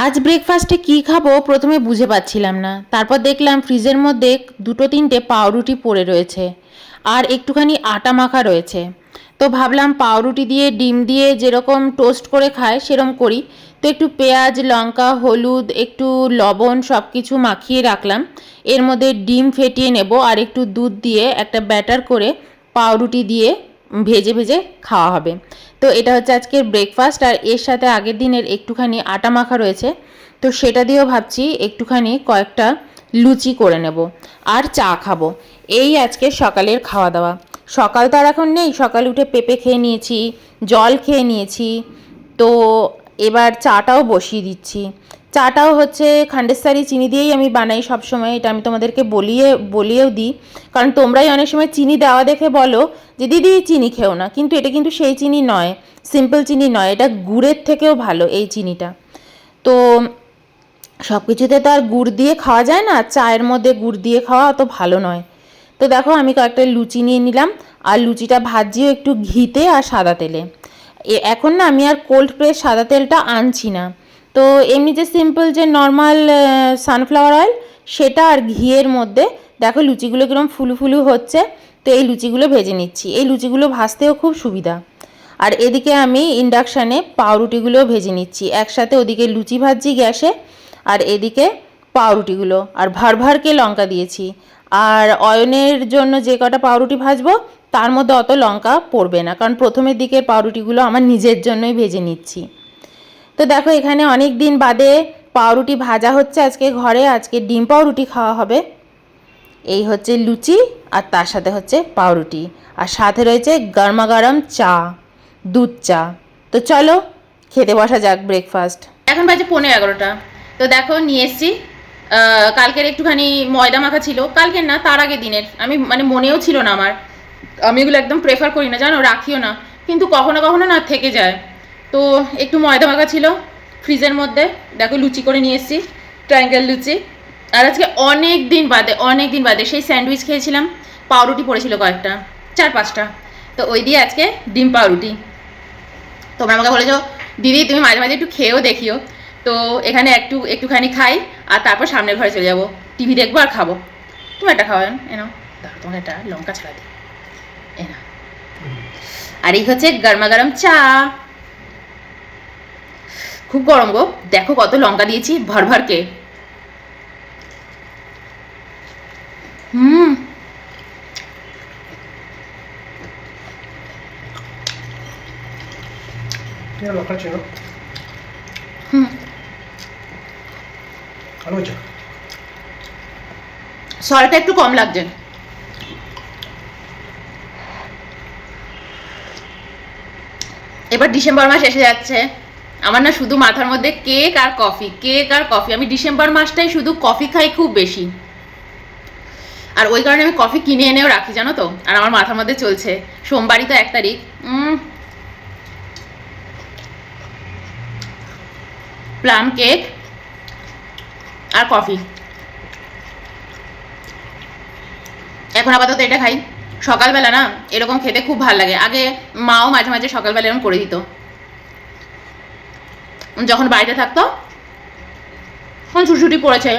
আজ ব্রেকফাস্টে কী খাবো প্রথমে বুঝে পাচ্ছিলাম না। তারপর দেখলাম ফ্রিজের মধ্যে দুটো তিনটে পাউরুটি পড়ে রয়েছে আর একটুখানি আটা মাখা রয়েছে। তো ভাবলাম পাউরুটি দিয়ে ডিম দিয়ে যেরকম টোস্ট করে খায় সেরকম করি। তো একটু পেঁয়াজ, লঙ্কা, হলুদ, একটু লবণ সব কিছু মাখিয়ে রাখলাম। এর মধ্যে ডিম ফেটিয়ে নেব আর একটু দুধ দিয়ে একটা ব্যাটার করে পাউরুটি দিয়ে ভেজে ভেজে খাওয়া হবে। তো এটা হচ্ছে আজকের ব্রেকফাস্ট। আর এর সাথে আগের দিনের একটুখানি আটা মাখা রয়েছে, তো সেটা দিয়েও ভাবছি একটুখানি কয়েকটা লুচি করে নেব আর চা খাবো। এই আজকে সকালের খাওয়া দাওয়া। সকাল তো আর এখন নেই, সকালে উঠে পেঁপে খেয়ে নিয়েছি, জল খেয়ে নিয়েছি। তো এবার চাটাও বসিয়ে দিচ্ছি। চাটাও হচ্ছে খান্ডেশ্বরী চিনি দিয়েই আমি বানাই সবসময়, এটা আমি তোমাদেরকে বলিয়েও দিই, কারণ তোমরাই অনেক সময় চিনি দেওয়া দেখে বলো যে দিদি চিনি খেও না, কিন্তু এটা কিন্তু সেই চিনি নয়, সিম্পল চিনি নয়, এটা গুড়ের থেকেও ভালো এই চিনিটা। তো সব কিছুতে তো আর গুড় দিয়ে খাওয়া যায় না, চায়ের মধ্যে গুড় দিয়ে খাওয়া অত ভালো নয়। তো দেখো আমি কয়েকটা লুচি নিয়ে নিলাম আর লুচিটা ভাজিও একটু ঘিতে আর সাদা তেলে। এখন না আমি আর কোল্ড প্রেস সাদা তেলটা আনছি না, তো এমনি যে সিম্পল যে নর্মাল সানফ্লাওয়ার অয়েল সেটা আর ঘিয়ের মধ্যে দেখো লুচিগুলো কীরকম ফুলু ফুলু হচ্ছে। তো এই লুচিগুলো ভেজে নিচ্ছি, এই লুচিগুলো ভাজতেও খুব সুবিধা। আর এদিকে আমি ইন্ডাকশানে পাউরুটিগুলোও ভেজে নিচ্ছি একসাথে, ওদিকে লুচি ভাজছি গ্যাসে আর এদিকে পাউরুটিগুলো, আর ভরভরকে লঙ্কা দিয়েছি। আর অয়নের জন্য যে কটা পাউরুটি ভাজবো তার মধ্যে অত লঙ্কা পড়বে না, কারণ প্রথমের দিকের পাউরুটিগুলো আমার নিজের জন্যই ভেজে নিচ্ছি। তো দেখো এখানে অনেক দিন বাদে পাউরুটি ভাজা হচ্ছে আজকে ঘরে, আজকে ডিম পাউরুটি খাওয়া হবে। এই হচ্ছে লুচি আর তার সাথে হচ্ছে পাউরুটি, আর সাথে রয়েছে গরমা গরম চা, দুধ চা। তো চলো খেতে বসা যাক ব্রেকফাস্ট। এখন বাজে 11:15। তো দেখো নিয়ে এসছি কালকের একটুখানি ময়দা মাখা ছিল, কালকের না তার আগের দিনের, আমি মানে মনেও ছিল না আমার, আমি এগুলো একদম প্রেফার করি না জানো, রাখিও না, কিন্তু কখনো কখনো না থেকে যায়। তো একটু ময়দা মাখা ছিল ফ্রিজের মধ্যে, দেখো লুচি করে নিয়ে এসেছি, ট্রায়াঙ্গেল লুচি। আর আজকে অনেক দিন বাদে সেই স্যান্ডউইচ খেয়েছিলাম, পাউরুটি পড়েছিল কয়েকটা, 4-5টা, তো ওই দিয়ে আজকে ডিম পাউরুটি। তোমরা আমাকে বলেছো দিদি তুমি মাঝে মাঝে একটু খেয়েও দেখিও, তো এখানে একটুখানি খাই আর তারপর সামনের ঘরে চলে যাবো, টিভি দেখবো আর খাবো। তুমি একটা খাওয়া এনো, দেখো তোমাকে একটা লঙ্কা ছাড়া দিই, এনা। আর এই হচ্ছে গরমা গরম চা, খুব গরম গো, দেখো কত লঙ্কা দিয়েছি ভরভরকে। লঙ্কা ছিল ভালো হয়েছে, সলটা একটু কম লাগছে। এবার ডিসেম্বর মাস এসে যাচ্ছে, আমার না শুধু মাথার মধ্যে কেক আর কফি, আমি ডিসেম্বর মাসটাই শুধু কফি খাই খুব বেশি, আর ওই কারণে আমি কফি কিনে এনেও রাখি জানো তো। আর আমার মাথার মধ্যে চলছে সোমবারই তো 1 তারিখ, প্লাম কেক আর কফি, এখন আপাতত এটা খাই। সকালবেলা না এরকম খেতে খুব ভালো লাগে, আগে মাও মাঝে মাঝে সকালবেলা এরকম করে দিত যখন বাড়িতে থাকতো। এখন ছুটি পড়েছে,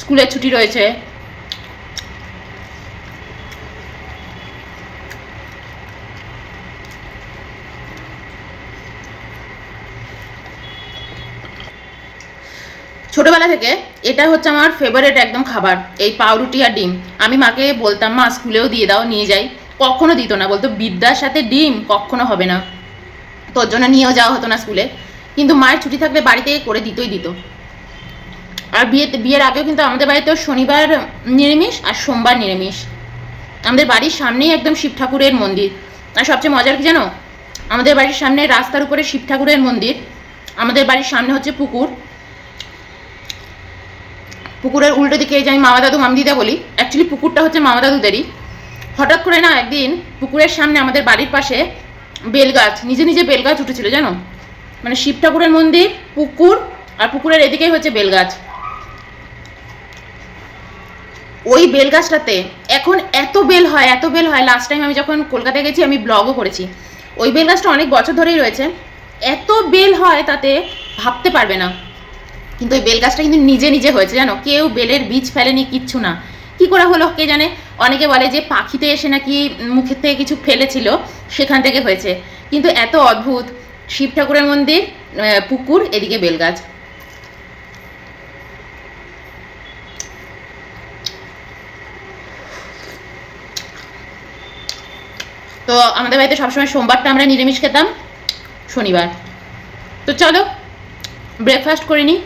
স্কুলের ছুটি রয়েছে, ছোটবেলা থেকে এটা হচ্ছে আমার ফেভারিট একদম খাবার, এই পাউরুটি আর ডিম। আমি মাকে বলতাম মা স্কুলেও দিয়ে দাও, নিয়ে যাই, কখনো দিত না, বলতো বিদ্যার সাথে ডিম কখনো হবে না, তোর জন্য নিয়েও যাওয়া হতো না স্কুলে, কিন্তু মায়ের ছুটি থাকলে বাড়িতে করে দিতই দিত। আর বিয়ের আগেও কিন্তু আমাদের বাড়িতে শনিবার নিরামিষ আর সোমবার নিরামিষ। আমাদের বাড়ির সামনেই একদম শিব ঠাকুরের মন্দির, আর সবচেয়ে মজার কি জানো, আমাদের বাড়ির সামনে রাস্তার উপরে শিব ঠাকুরের মন্দির, আমাদের বাড়ির সামনে হচ্ছে পুকুর, পুকুরের উল্টো দিকে যে আমি মামা দাদু মামদিদা বলি, অ্যাকচুয়ালি পুকুরটা হচ্ছে মামা দাদুদেরই। হঠাৎ করে না একদিন পুকুরের সামনে আমাদের বাড়ির পাশে বেলগাছ, নিজে নিজে বেলগাছ উঠেছিল জানো, মানে শিব ঠাকুরের মন্দির, পুকুর, আর পুকুরের এদিকেই হচ্ছে বেলগাছ। ওই বেলগাছটাতে এখন এত বেল হয়, লাস্ট টাইম আমি যখন কলকাতায় গেছি আমি ব্লগও করেছি, ওই বেলগাছটা অনেক বছর ধরেই রয়েছে, এত বেল হয় তাতে ভাবতে পারবে না। কিন্তু ওই বেল গাছটা কিন্তু নিজে নিজে হয়েছে, জানো, কেউ বেলের বীজ ফেলেনি, কিচ্ছু না। কি করে হলো কে জানে। অনেকে বলে যে পাখিতে এসে নাকি মুখের থেকে কিছু ফেলেছিল, সেখান থেকে হয়েছে। কিন্তু এত অদ্ভুত, শিব ঠাকুরের মন্দির, পুকুর, এদিকে বেল গাছ। তো আমাদের বাড়িতে সবসময় সোমবারটা আমরা নিরামিষ খেতাম, শনিবার। তো চলো ব্রেকফাস্ট করে নিই।